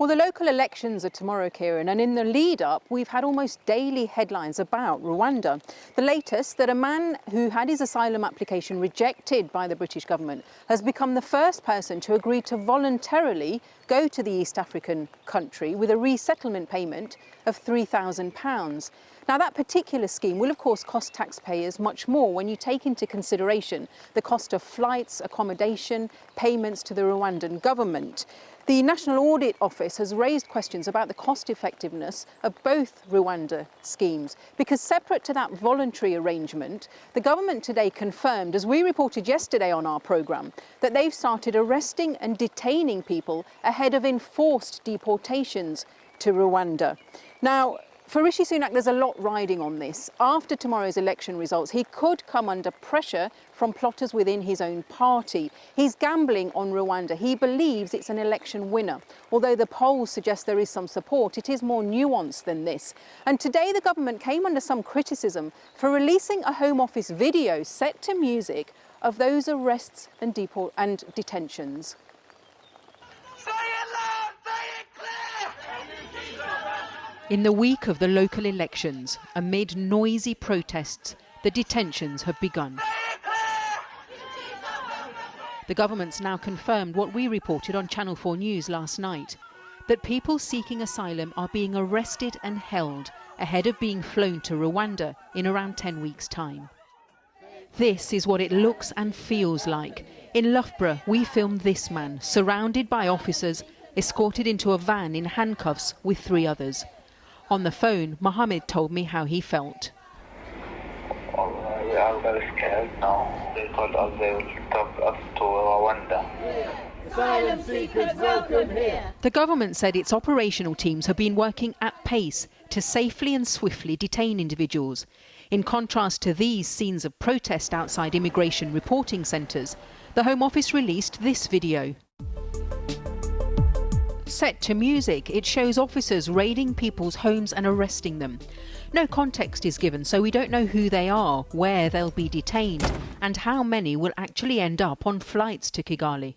Well, the local elections are tomorrow, Kieran, and in the lead-up, we've had almost daily headlines about Rwanda. The latest, that a man who had his asylum application rejected by the British government has become the first person to agree to voluntarily go to the East African country with a resettlement payment of £3,000. Now, that particular scheme will, of course, cost taxpayers much more when you take into consideration the cost of flights, accommodation, payments to the Rwandan government. The National Audit Office has raised questions about the cost effectiveness of both Rwanda schemes, because separate to that voluntary arrangement, the government today confirmed, as we reported yesterday on our programme, that they've started arresting and detaining people ahead of enforced deportations to Rwanda. Now, for Rishi Sunak, there's a lot riding on this. After tomorrow's election results, he could come under pressure from plotters within his own party. He's gambling on Rwanda. He believes it's an election winner. Although the polls suggest there is some support, it is more nuanced than this. And today the government came under some criticism for releasing a Home Office video set to music of those arrests and detentions. In the week of the local elections, amid noisy protests, the detentions have begun. The government's now confirmed what we reported on Channel 4 News last night, that people seeking asylum are being arrested and held ahead of being flown to Rwanda in around 10 weeks' time. This is what it looks and feels like. In Loughborough, we filmed this man, surrounded by officers, escorted into a van in handcuffs with 3 others. On the phone, Mohammed told me how he felt. I'm very scared now. They told us they will take us to Rwanda. Asylum seekers, welcome here. The government said its operational teams have been working at pace to safely and swiftly detain individuals. In contrast to these scenes of protest outside immigration reporting centres, the Home Office released this video. Set to music, it shows officers raiding people's homes and arresting them. No context is given, so we don't know who they are, where they'll be detained, and how many will actually end up on flights to Kigali.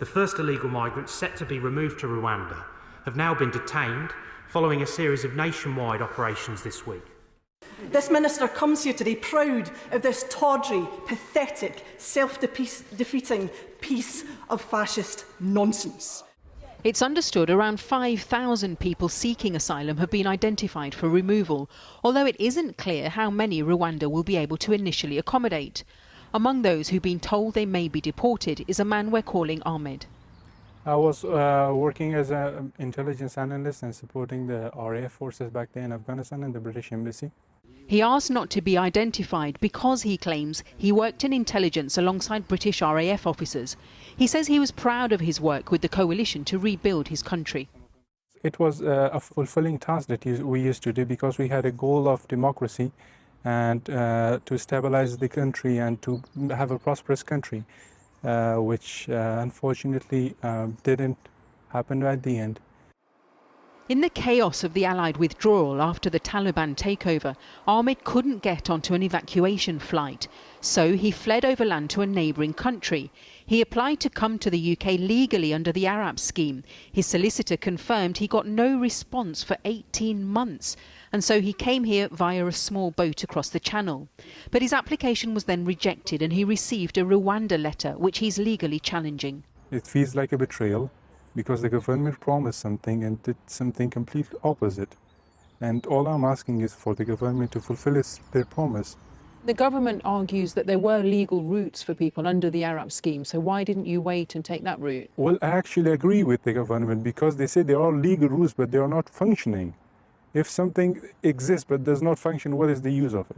The first illegal migrants set to be removed to Rwanda have now been detained following a series of nationwide operations this week. This minister comes here today proud of this tawdry, pathetic, self-defeating piece of fascist nonsense. It's understood around 5,000 people seeking asylum have been identified for removal, although it isn't clear how many Rwanda will be able to initially accommodate. Among those who've been told they may be deported is a man we're calling Ahmed. I was working as an intelligence analyst and supporting the RAF forces back there in Afghanistan and the British Embassy. He asked not to be identified because, he claims, he worked in intelligence alongside British RAF officers. He says he was proud of his work with the coalition to rebuild his country. It was a fulfilling task that we used to do because we had a goal of democracy and to stabilize the country and to have a prosperous country, which unfortunately didn't happen at the end. In the chaos of the Allied withdrawal after the Taliban takeover, Ahmed couldn't get onto an evacuation flight, so he fled overland to a neighbouring country. He applied to come to the UK legally under the Arab scheme. His solicitor confirmed he got no response for 18 months, and so he came here via a small boat across the channel. But his application was then rejected and he received a Rwanda letter, which he's legally challenging. It feels like a betrayal, because the government promised something and did something completely opposite. And all I'm asking is for the government to fulfill their promise. The government argues that there were legal routes for people under the Arab scheme, so why didn't you wait and take that route? Well, I actually agree with the government because they say there are legal routes, but they are not functioning. If something exists but does not function, what is the use of it?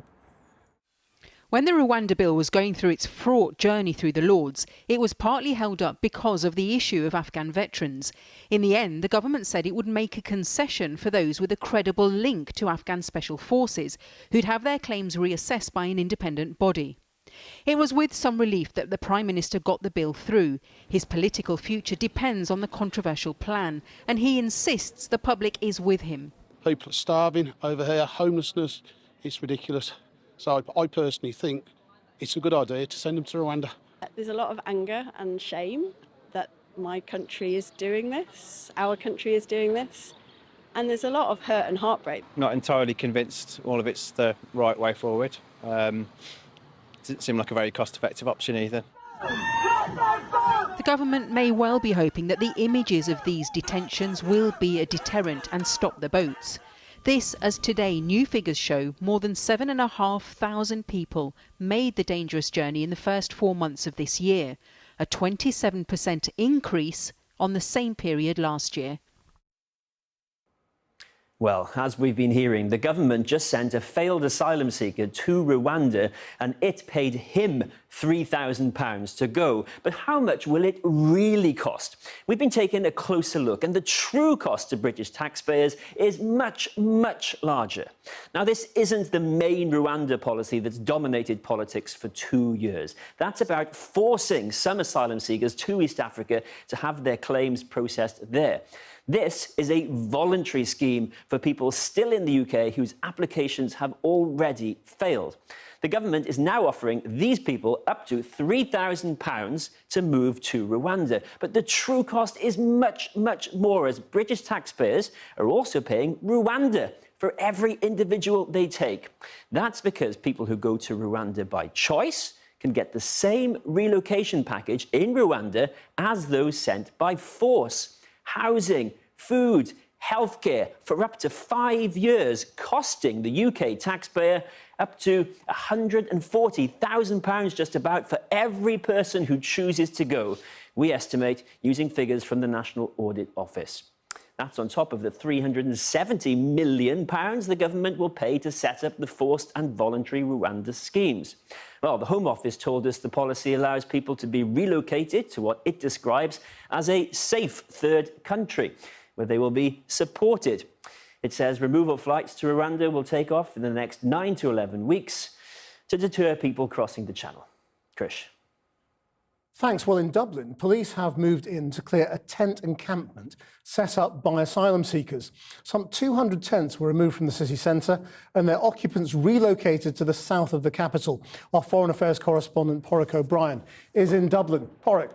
When the Rwanda bill was going through its fraught journey through the Lords, it was partly held up because of the issue of Afghan veterans. In the end, the government said it would make a concession for those with a credible link to Afghan special forces, who'd have their claims reassessed by an independent body. It was with some relief that the Prime Minister got the bill through. His political future depends on the controversial plan, and he insists the public is with him. People are starving over here, homelessness, it's ridiculous. So I personally think it's a good idea to send them to Rwanda. There's a lot of anger and shame that my country is doing this, our country is doing this, and there's a lot of hurt and heartbreak. Not entirely convinced all of it's the right way forward. Doesn't seem like a very cost-effective option either. The government may well be hoping that the images of these detentions will be a deterrent and stop the boats. This, as today new figures show, more than 7,500 people made the dangerous journey in the first 4 months of this year, a 27% increase on the same period last year. Well, as we've been hearing, the government just sent a failed asylum seeker to Rwanda and it paid him £3,000 to go. But how much will it really cost? We've been taking a closer look and the true cost to British taxpayers is much, much larger. Now, this isn't the main Rwanda policy that's dominated politics for 2 years. That's about forcing some asylum seekers to East Africa to have their claims processed there. This is a voluntary scheme for people still in the UK whose applications have already failed. The government is now offering these people up to £3,000 to move to Rwanda. But the true cost is much, much more, as British taxpayers are also paying Rwanda for every individual they take. That's because people who go to Rwanda by choice can get the same relocation package in Rwanda as those sent by force. Housing, food, healthcare for up to 5 years, costing the UK taxpayer up to £140,000 just about for every person who chooses to go, we estimate, using figures from the National Audit Office. That's on top of the £370 million the government will pay to set up the forced and voluntary Rwanda schemes. Well, the Home Office told us the policy allows people to be relocated to what it describes as a safe third country, where they will be supported. It says removal flights to Rwanda will take off in the next 9 to 11 weeks to deter people crossing the channel. Krish. Thanks. Well, in Dublin, police have moved in to clear a tent encampment set up by asylum seekers. Some 200 tents were removed from the city centre and their occupants relocated to the south of the capital. Our Foreign Affairs correspondent, Porrick O'Brien, is in Dublin. Porrick.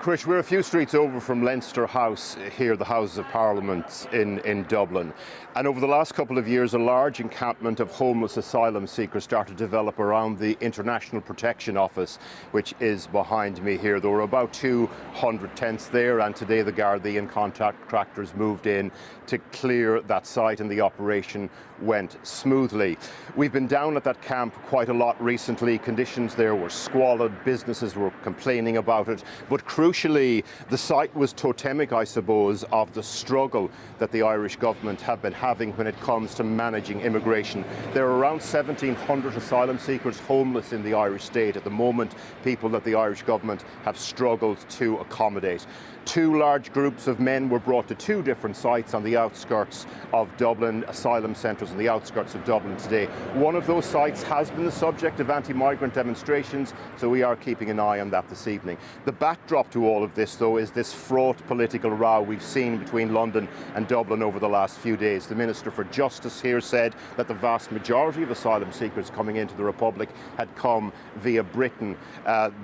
Krish, we're a few streets over from Leinster House here, the Houses of Parliament in Dublin. And over the last couple of years, a large encampment of homeless asylum seekers started to develop around the International Protection Office, which is behind me here. There were about 200 tents there, and today the Gardaí and contractors moved in to clear that site, and the operation went smoothly. We've been down at that camp quite a lot recently. Conditions there were squalid, businesses were complaining about it, but crucially, the site was totemic, I suppose, of the struggle that the Irish government have been having when it comes to managing immigration. There are around 1,700 asylum seekers homeless in the Irish state at the moment, people that the Irish government have struggled to accommodate. 2 large groups of men were brought to 2 different sites on the outskirts of Dublin, asylum centres on the outskirts of Dublin today. One of those sites has been the subject of anti-migrant demonstrations, so we are keeping an eye on that this evening. The backdrop to all of this, though, is this fraught political row we've seen between London and Dublin over the last few days. The Minister for Justice here said that the vast majority of asylum seekers coming into the Republic had come via Britain,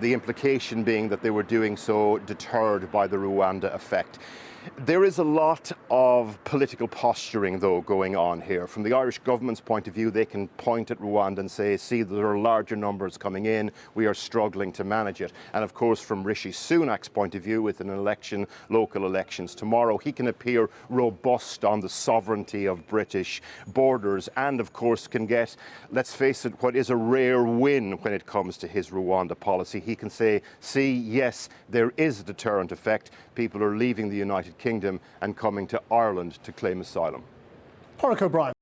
the implication being that they were doing so deterred by the Rwanda effect. There is a lot of political posturing, though, going on here. From the Irish government's point of view, they can point at Rwanda and say, see, there are larger numbers coming in, we are struggling to manage it. And of course, from Rishi Sunak's point of view, with an election, local elections tomorrow, he can appear robust on the sovereignty of British borders and, of course, can get, let's face it, what is a rare win when it comes to his Rwanda policy. He can say, see, yes, there is a deterrent effect. People are leaving the United Kingdom and coming to Ireland to claim asylum. Porrick O'Brien.